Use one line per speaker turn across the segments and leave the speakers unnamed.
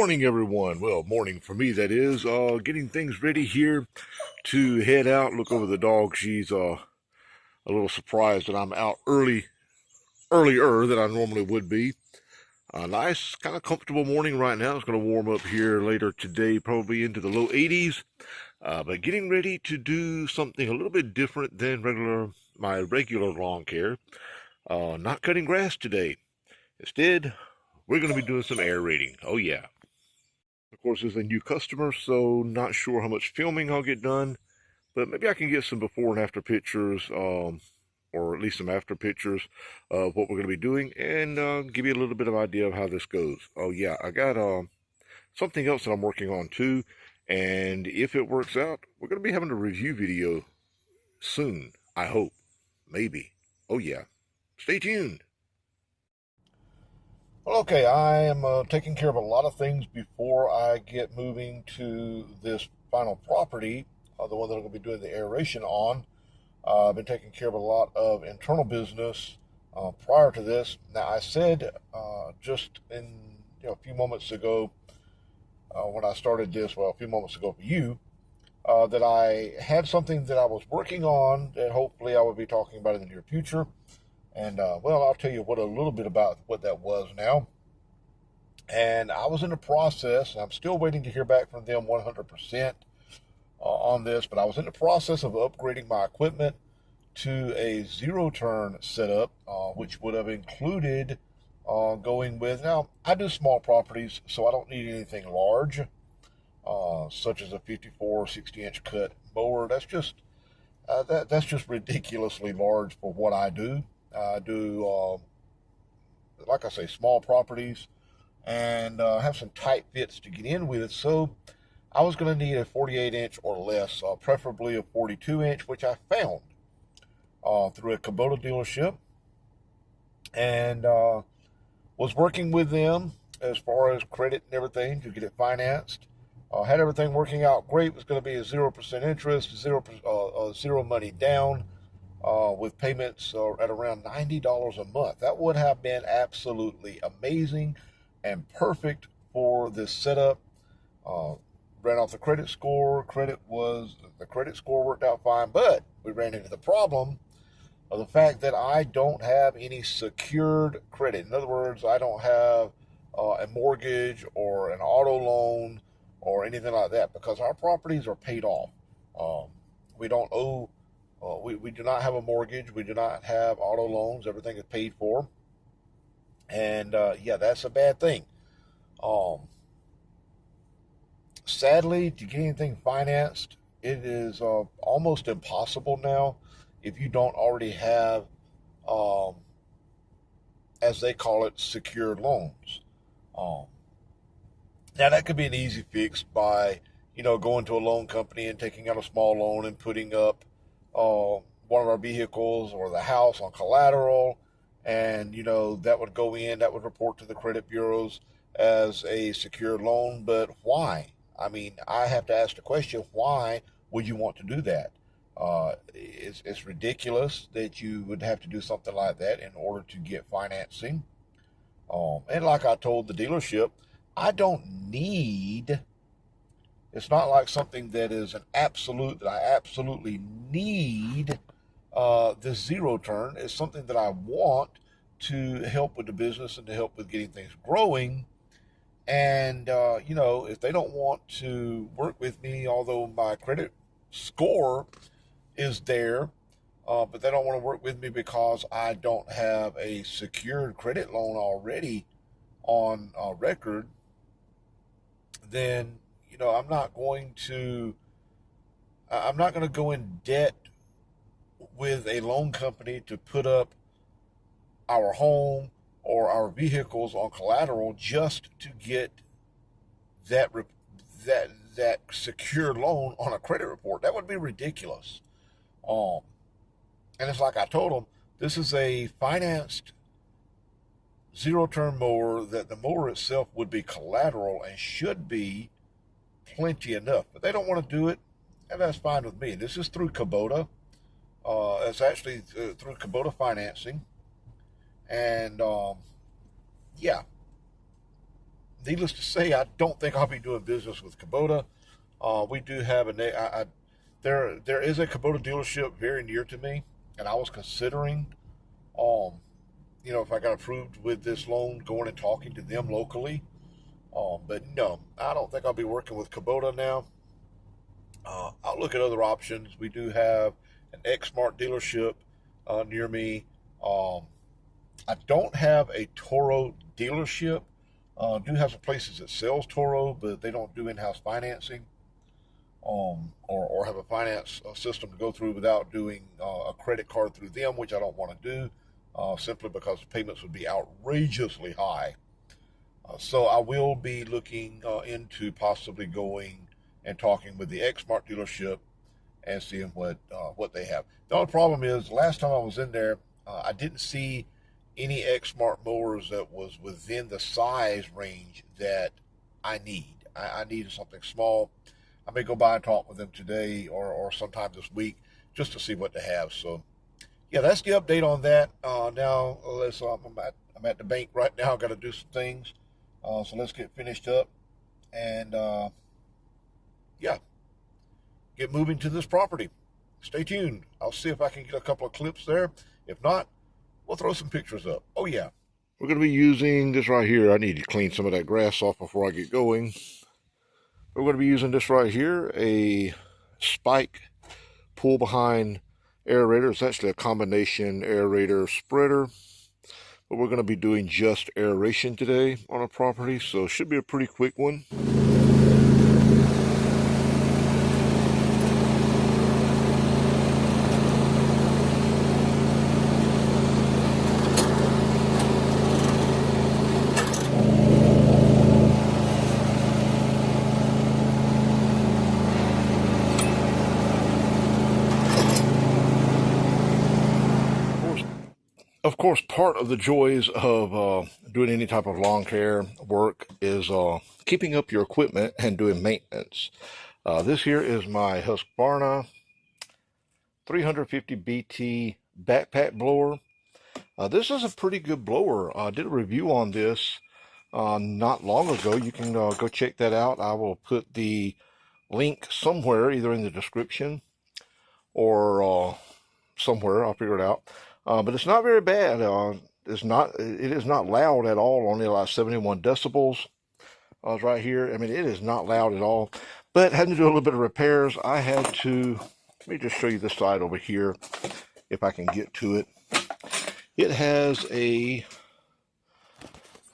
Morning, everyone. Well, morning for me, that is. Getting things ready here to head out. Look over the dog. She's a little surprised that I'm out earlier than I normally would be. Nice, kind of comfortable morning right now. It's going to warm up here later today, probably into the low 80s. But getting ready to do something a little bit different than my regular lawn care. Not cutting grass today. Instead, we're going to be doing some aerating. Oh yeah. Of course, as a new customer, so not sure how much filming I'll get done, but maybe I can get some before and after pictures, or at least some after pictures of what we're going to be doing, and give you a little bit of idea of how this goes. Oh yeah, I got something else that I'm working on too, and if it works out, we're going to be having a review video soon. I hope, maybe. Oh yeah, stay tuned. Well, okay, I am taking care of a lot of things before I get moving to this final property, the one that I'm going to be doing the aeration on. I've been taking care of a lot of internal business prior to this. Now, I said just a few moments ago when I started this, well, a few moments ago for you, that I had something that I was working on that hopefully I would be talking about in the near future. And, well, I'll tell you a little bit about what that was now. And I was in the process, and I'm still waiting to hear back from them 100% on this, but I was in the process of upgrading my equipment to a zero-turn setup, which would have included going with, now, I do small properties, so I don't need anything large, such as a 54 or 60-inch cut mower. That's just ridiculously large for what I do. I do, like I say, small properties and have some tight fits to get in with. So I was going to need a 48-inch or less, preferably a 42-inch, which I found through a Kubota dealership, and was working with them as far as credit and everything to get it financed. Had everything working out great. It was going to be a 0% interest, zero money down, with payments at around $90 a month. That would have been absolutely amazing and perfect for this setup. Ran off the credit score. The credit score worked out fine, but we ran into the problem of the fact that I don't have any secured credit. In other words, I don't have a mortgage or an auto loan or anything like that because our properties are paid off. We don't owe. We do not have a mortgage. We do not have auto loans. Everything is paid for. And yeah, that's a bad thing. Sadly, to get anything financed, it is almost impossible now if you don't already have, as they call it, secured loans. Um, Now, that could be an easy fix by, going to a loan company and taking out a small loan and putting up one of our vehicles or the house on collateral. And, that would go in, that would report to the credit bureaus as a secured loan. But why? I mean, I have to ask the question, why would you want to do that? It's ridiculous that you would have to do something like that in order to get financing. And like I told the dealership, I don't need, it's not like something that is that I absolutely need this zero turn. It's something that I want to help with the business and to help with getting things growing. And, if they don't want to work with me, although my credit score is there, but they don't want to work with me because I don't have a secured credit loan already on record, then I'm not going to go in debt with a loan company to put up our home or our vehicles on collateral just to get that that secure loan on a credit report. That would be ridiculous. Um, and it's like I told them, this is a financed zero-turn mower that the mower itself would be collateral and should be plenty enough. But they don't want to do it, and that's fine with me. This is through Kubota. It's actually through Kubota financing. And yeah, needless to say, I don't think I'll be doing business with Kubota. We do have there is a Kubota dealership very near to me, and I was considering, um, if I got approved with this loan, going and talking to them locally. But no, I don't think I'll be working with Kubota now. I'll look at other options. We do have an Exmart dealership near me. Um, I don't have a Toro dealership. Do have some places that sells Toro, but they don't do in-house financing, or have a finance system to go through without doing a credit card through them, which I don't want to do, simply because the payments would be outrageously high. So I will be looking into possibly going and talking with the Exmart dealership and seeing what they have. The only problem is, last time I was in there, I didn't see any Exmart mowers that was within the size range that I need. I needed something small. I may go by and talk with them today or sometime this week just to see what they have. So, yeah, that's the update on that. Now, I'm at the bank right now. I've got to do some things. So let's get finished up and, yeah, get moving to this property. Stay tuned. I'll see if I can get a couple of clips there. If not, we'll throw some pictures up. Oh, yeah. We're going to be using this right here. I need to clean some of that grass off before I get going. We're going to be using this right here, a Spike pull behind aerator. It's actually a combination aerator spreader, but we're going to be doing just aeration today on a property, so it should be a pretty quick one. Of course, part of the joys of doing any type of lawn care work is keeping up your equipment and doing maintenance. This here is my Husqvarna 350 BT backpack blower. This is a pretty good blower. I did a review on this not long ago. You can go check that out. I will put the link somewhere, either in the description or somewhere. I'll figure it out. But it's not very bad. It is not loud at all, only like 71 decibels. Right here. I mean, it is not loud at all. But having to do a little bit of repairs, I had to, let me just show you this side over here, if I can get to it. It has a,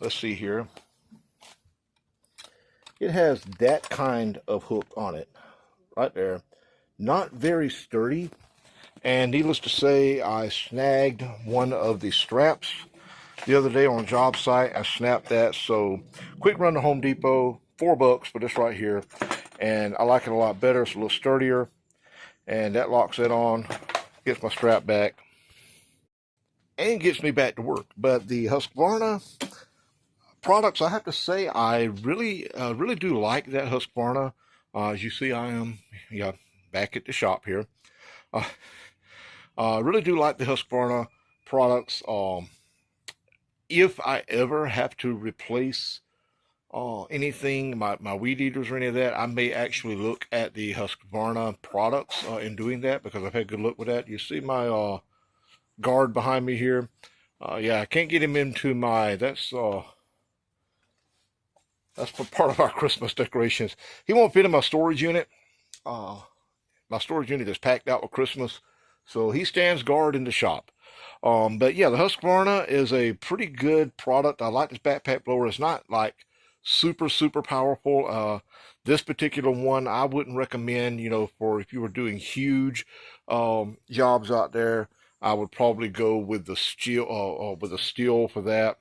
let's see here. It has that kind of hook on it, right there. Not very sturdy. And needless to say, I snagged one of the straps the other day on a job site. I snapped that. So quick run to Home Depot, $4 for this right here. And I like it a lot better. It's a little sturdier. And that locks it on, gets my strap back, and gets me back to work. But the Husqvarna products, I have to say, I really do like that Husqvarna. As you see, I am back at the shop here. I really do like the Husqvarna products. If I ever have to replace anything, my weed eaters or any of that, I may actually look at the Husqvarna products in doing that, because I've had good luck with that. You see my guard behind me here. Yeah, I can't get him into my, that's for part of our Christmas decorations. He won't fit in my storage unit. My storage unit is packed out with Christmas, so he stands guard in the shop. But yeah, the Husqvarna is a pretty good product. I like this backpack blower. It's not like super powerful. This particular one I wouldn't recommend, for if you were doing huge jobs out there. I would probably go with the steel for that.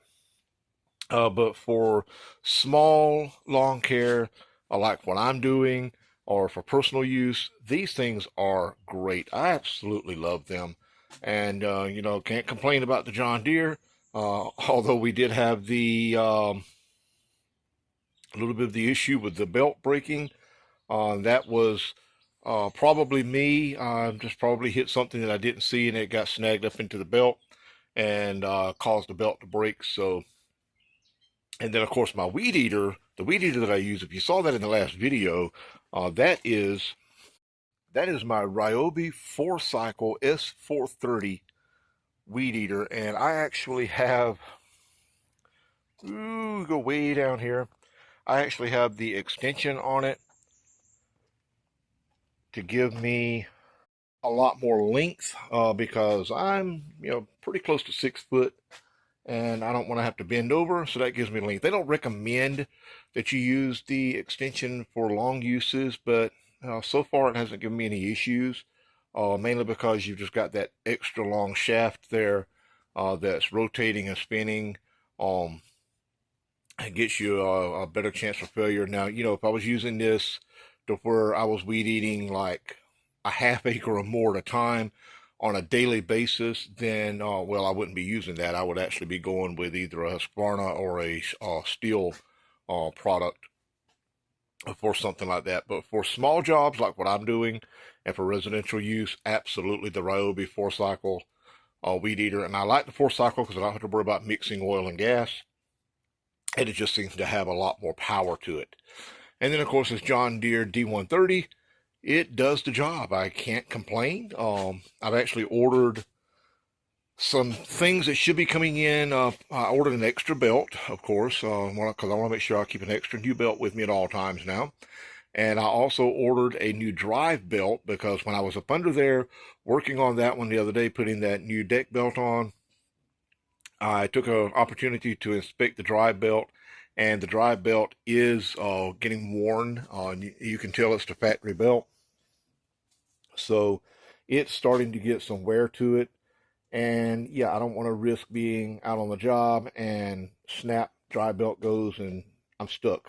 But for small lawn care, like what I'm doing, or for personal use, these things are great. I absolutely love them. And, can't complain about the John Deere, although we did have a little bit of the issue with the belt breaking. That was probably me. Just probably hit something that I didn't see, and it got snagged up into the belt and caused the belt to break. So And then, of course, my weed eater, the weed eater that I use, if you saw that in the last video, that is my Ryobi 4-cycle S430 weed eater. And I actually have, go way down here. I actually have the extension on it to give me a lot more length because I'm, pretty close to 6 foot and I don't want to have to bend over, so that gives me length. They don't recommend that you use the extension for long uses, but so far it hasn't given me any issues, mainly because you've just got that extra long shaft there that's rotating and spinning. It gets you a better chance for failure. Now, if I was using this to where I was weed eating like a half acre or more at a time on a daily basis, then, well, I wouldn't be using that. I would actually be going with either a Husqvarna or a Stihl product for something like that. But for small jobs like what I'm doing and for residential use, absolutely the Ryobi 4-cycle weed eater. And I like the 4-cycle because I don't have to worry about mixing oil and gas. And it just seems to have a lot more power to it. And then, of course, this John Deere D130. It does the job. I can't complain. I've actually ordered some things that should be coming in. I ordered an extra belt, of course, because I want to make sure I keep an extra new belt with me at all times now. And I also ordered a new drive belt because when I was up under there working on that one the other day, putting that new deck belt on, I took an opportunity to inspect the drive belt, and the drive belt is getting worn. You can tell it's the factory belt. So it's starting to get some wear to it. And yeah, I don't want to risk being out on the job and snap, drive belt goes and I'm stuck,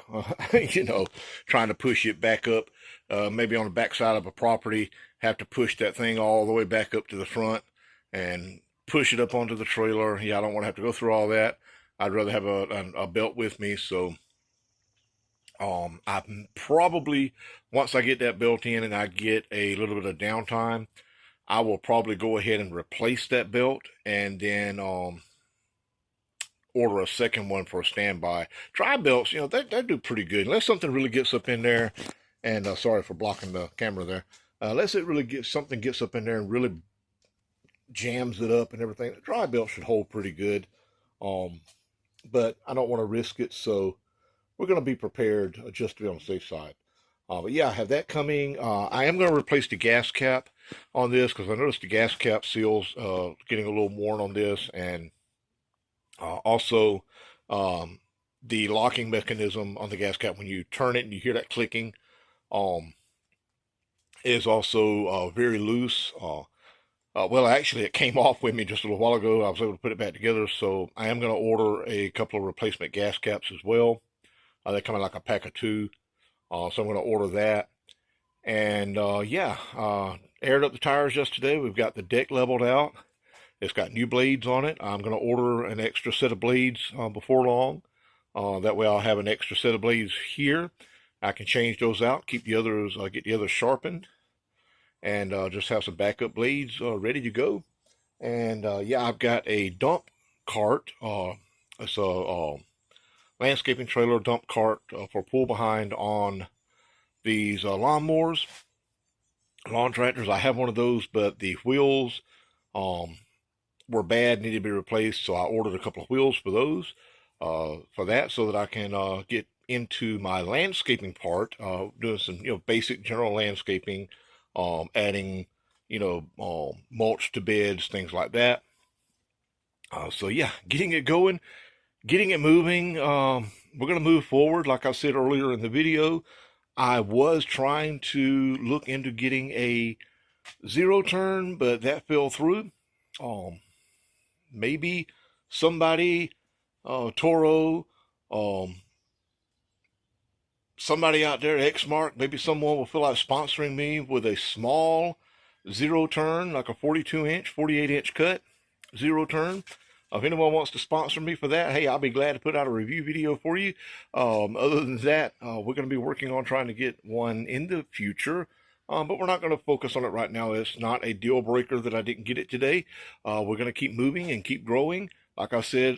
trying to push it back up, maybe on the backside of a property, have to push that thing all the way back up to the front and push it up onto the trailer. Yeah, I don't want to have to go through all that. I'd rather have a belt with me. So I probably, once I get that belt in and I get a little bit of downtime, I will probably go ahead and replace that belt and then order a second one for a standby. Drive belts, they do pretty good. Unless something really gets up in there, and sorry for blocking the camera there. Unless it really gets up in there and really jams it up and everything, the drive belt should hold pretty good. But I don't want to risk it, so we're going to be prepared just to be on the safe side. But yeah, I have that coming. I am going to replace the gas cap on this because I noticed the gas cap seals getting a little worn on this, and also the locking mechanism on the gas cap, when you turn it and you hear that clicking, is also very loose. Well, actually, it came off with me just a little while ago. I was able to put it back together, so I am going to order a couple of replacement gas caps as well. They come in like a pack of 2, so I'm going to order that. And yeah, aired up the tires yesterday. We've got the deck leveled out. It's got new blades on it. I'm going to order an extra set of blades before long. That way I'll have an extra set of blades here. I can change those out, keep the others, get the others sharpened, and just have some backup blades ready to go. And yeah, I've got a dump cart. It's a landscaping trailer dump cart for pull behind on these lawnmowers, lawn tractors. I have one of those, but the wheels were bad, needed to be replaced, so I ordered a couple of wheels for those, for that, so that I can get into my landscaping part, doing some basic general landscaping, adding mulch to beds, things like that. So yeah, getting it going, getting it moving. We're going to move forward. Like I said earlier in the video, I was trying to look into getting a 0-turn, but that fell through. Maybe somebody, Toro, somebody out there, Exmark, maybe someone will feel like sponsoring me with a small 0-turn, like a 42-inch, 48-inch cut 0-turn. If anyone wants to sponsor me for that, hey, I'll be glad to put out a review video for you. Other than that, we're going to be working on trying to get one in the future. But we're not going to focus on it right now. It's not a deal breaker that I didn't get it today. We're going to keep moving and keep growing. Like I said,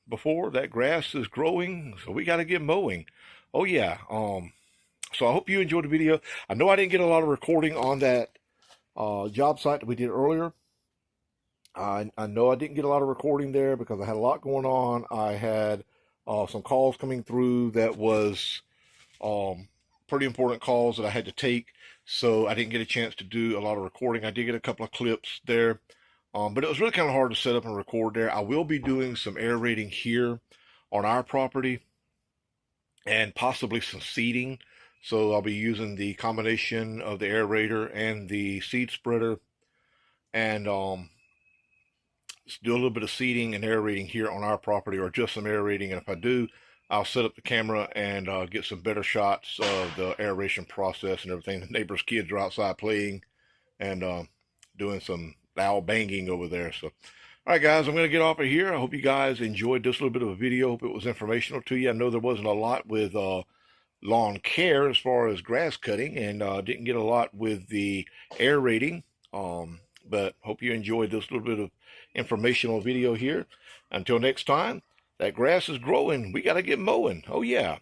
before, that grass is growing, so we got to get mowing. Oh yeah. So I hope you enjoyed the video. I know I didn't get a lot of recording on that job site that we did earlier. I know I didn't get a lot of recording there because I had a lot going on. I had some calls coming through that was pretty important calls that I had to take, so I didn't get a chance to do a lot of recording. I did get a couple of clips there, but it was really kind of hard to set up and record there. I will be doing some aerating here on our property and possibly some seeding. So I'll be using the combination of the aerator and the seed spreader, and do a little bit of seeding and aerating here on our property, or just some aerating. And if I do, I'll set up the camera and get some better shots of the aeration process and everything. The neighbors' kids are outside playing and doing some loud banging over there. So, all right, guys, I'm going to get off of here. I hope you guys enjoyed this little bit of a video. Hope it was informational to you. I know there wasn't a lot with lawn care as far as grass cutting, and didn't get a lot with the aerating. But hope you enjoyed this little bit of informational video here. Until next time, that grass is growing. We got to get mowing. Oh, yeah.